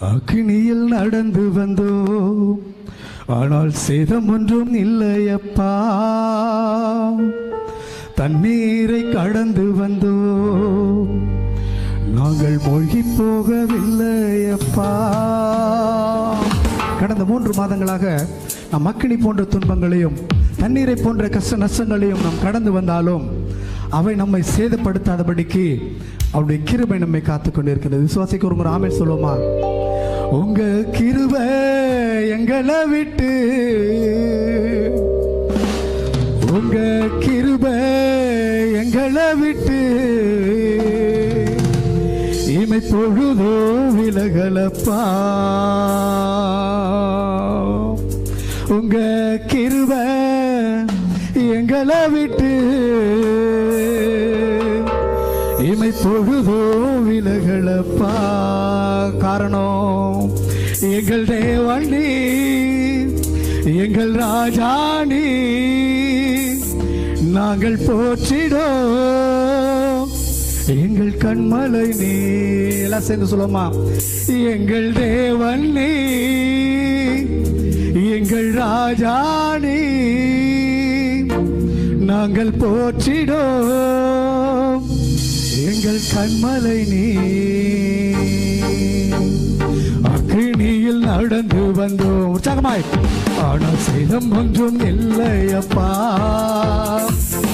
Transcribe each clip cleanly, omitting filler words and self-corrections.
அக்னியில் நடந்து வந்தோம், ஆனால் சேதம் ஒன்றும் இல்லையப்பா. தண்ணீரை கடந்து வந்தோம், நாங்கள் மூழ்கி போகவில்லையப்பா. கடந்த 3 மாதங்களாக நாம் அக்னி போன்ற துன்பங்களையும் தண்ணீரை போன்ற கஷ்ட நஷ்டங்களையும் நாம் கடந்து வந்தாலும் அவை நம்மை சேதப்படுத்தாதபடிக்கு அவருடைய கிருபை நம்மை காத்துக் கொண்டிருக்கிறது. விசுவாசிக்கு ஒரு ஆமென் சொல்லுவோமா? உங்க கிருபை எங்களை விட்டு, உங்க கிருபை எங்களை விட்டு இமை பொழுதோ விலகலப்பா. உங்க கிருபை எங்களை விட்டு இமை பொழுதோ விலகலப்பா. காரணம் எங்கள் தேவனி, எங்கள் ராஜானி, நாங்கள் போற்றிடோம் எங்கள் கண்மலை நீ. எல்லாம் சேர்ந்து சொல்லுமா? எங்கள் தேவன் நீ, எங்கள் ராஜானி, நாங்கள் போற்றிடோம் எங்கள் கண்மலை நீ. அக்னியில் நடந்து வந்தோம் உற்சாகமாய், ஆனால் சேதம் ஒன்றும் இல்லையப்பா.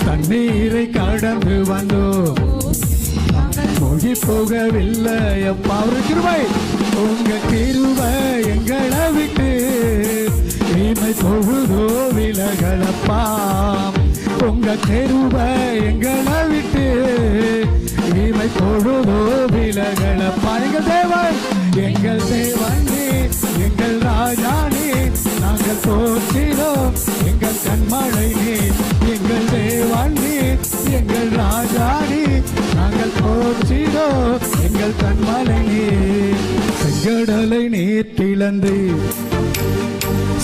தண்ணீரை கடந்து வந்தோம், மூழ்கி போகவில்லையப்பா. ஒரு கிருபை, உங்க கிருபை எங்களை விட்டு இமை பொழுதோ விலகலப்பா. உங்க கிருபை எங்களை விட்டு இமை பொழுதோ விலகலப்பா. எங்கள் தேவன், எங்கள் தேவனே, எங்கள் ராஜானே, நாங்கள் போற்றினோம் எங்கள் கண்மலை நீ. எங்கள் தேவனே, எங்கள் ராஜானே, நாங்கள் போற்றினோம் எங்கள் கண்மலை நீ. செங்கடலை நீர் பிளந்து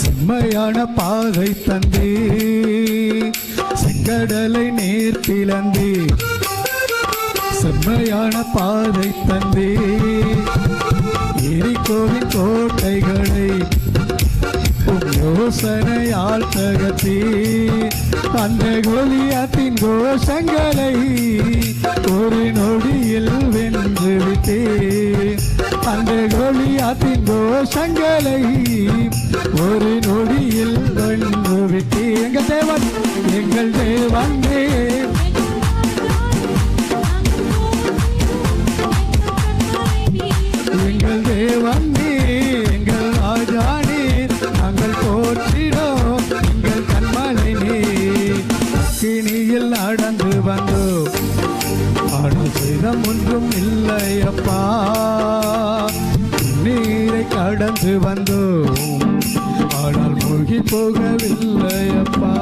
செம்மையான பாதை தந்தே, செங்கடலை நீர் பிளந்து செம்மையான பாதை தந்தே. எரிகோவின் கோட்டைகளை யோசனையால் தகர்த்தே, அந்த கோலியாத்தின் கோஷங்களை ஒரு நொடியில் வென்று விட்டே. அந்த கோலியாத்தின் கோஷங்களை ஒரு நொடியில் வென்று விட்டே. எங்கள் தேவன், எங்கள் தேவன், எங்கள் தேவன், எங்கள் ராஜானே, நாங்கள் போற்றினோம் எங்கள் கண்மலை நீ. அக்கினியில் நடந்து வந்தோம், ஆனால் சேதம் ஒன்றும் இல்லையப்பா. நீரை கடந்து வந்தோம், ஆனால் மூழ்கி போகவில்லையப்பா.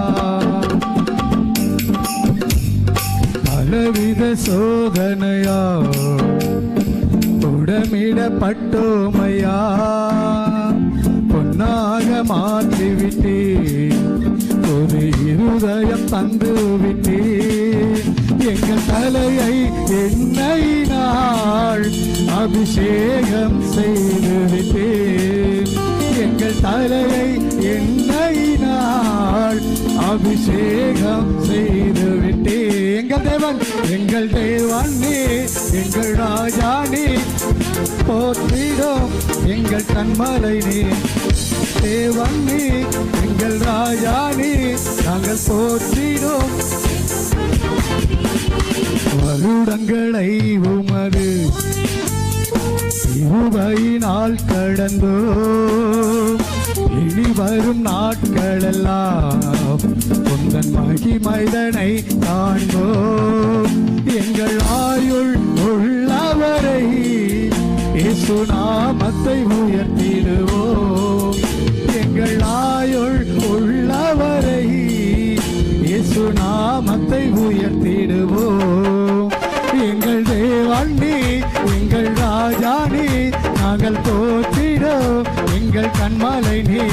பலவித சோதனையா உடமிடப்பட்டோமையா, பொன்னாக மாற்றிவிட்டே, ஒரு இருதயம் தந்து விட்டே. எங்கள் தலையை எண்ணெயினால் அபிஷேகம் செய்து விட்டே. எங்கள் தலையை எண்ணெயினால் அபிஷேகம் செய்து விட்டே. எங்கள் தேவன், எங்கள் தேவனே, எங்கள் ராஜானே, போற்றிடோம் எங்கள் கண்மலை நீ. தேவனே, எங்கள் ராஜானே, நாங்கள் போற்றிடோம். வருடங்களை உமது கிருபையினால் கடந்தோ, இனி வரும் நாட்களெல்லாம் உந்தன் மகிமைதனை காண்போம். எங்கள் ஆயுள் உள்ளவரை இயேசு நாமத்தை உயர்த்திடுவோம். எங்கள் ஆயுள் உள்ளவரை இயேசு நாமத்தை உயர்த்திடுவோம். எங்கள் தேவனே, எங்கள் ராஜானே, நாங்கள் போற்றிடோம் எங்கள் கண்மலை நீ.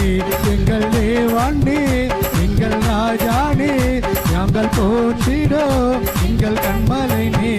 எங்கள் தேவனே, எங்கள் ராஜானே, நாங்கள் போற்றிடோம் எங்கள் கண்மலை நீ.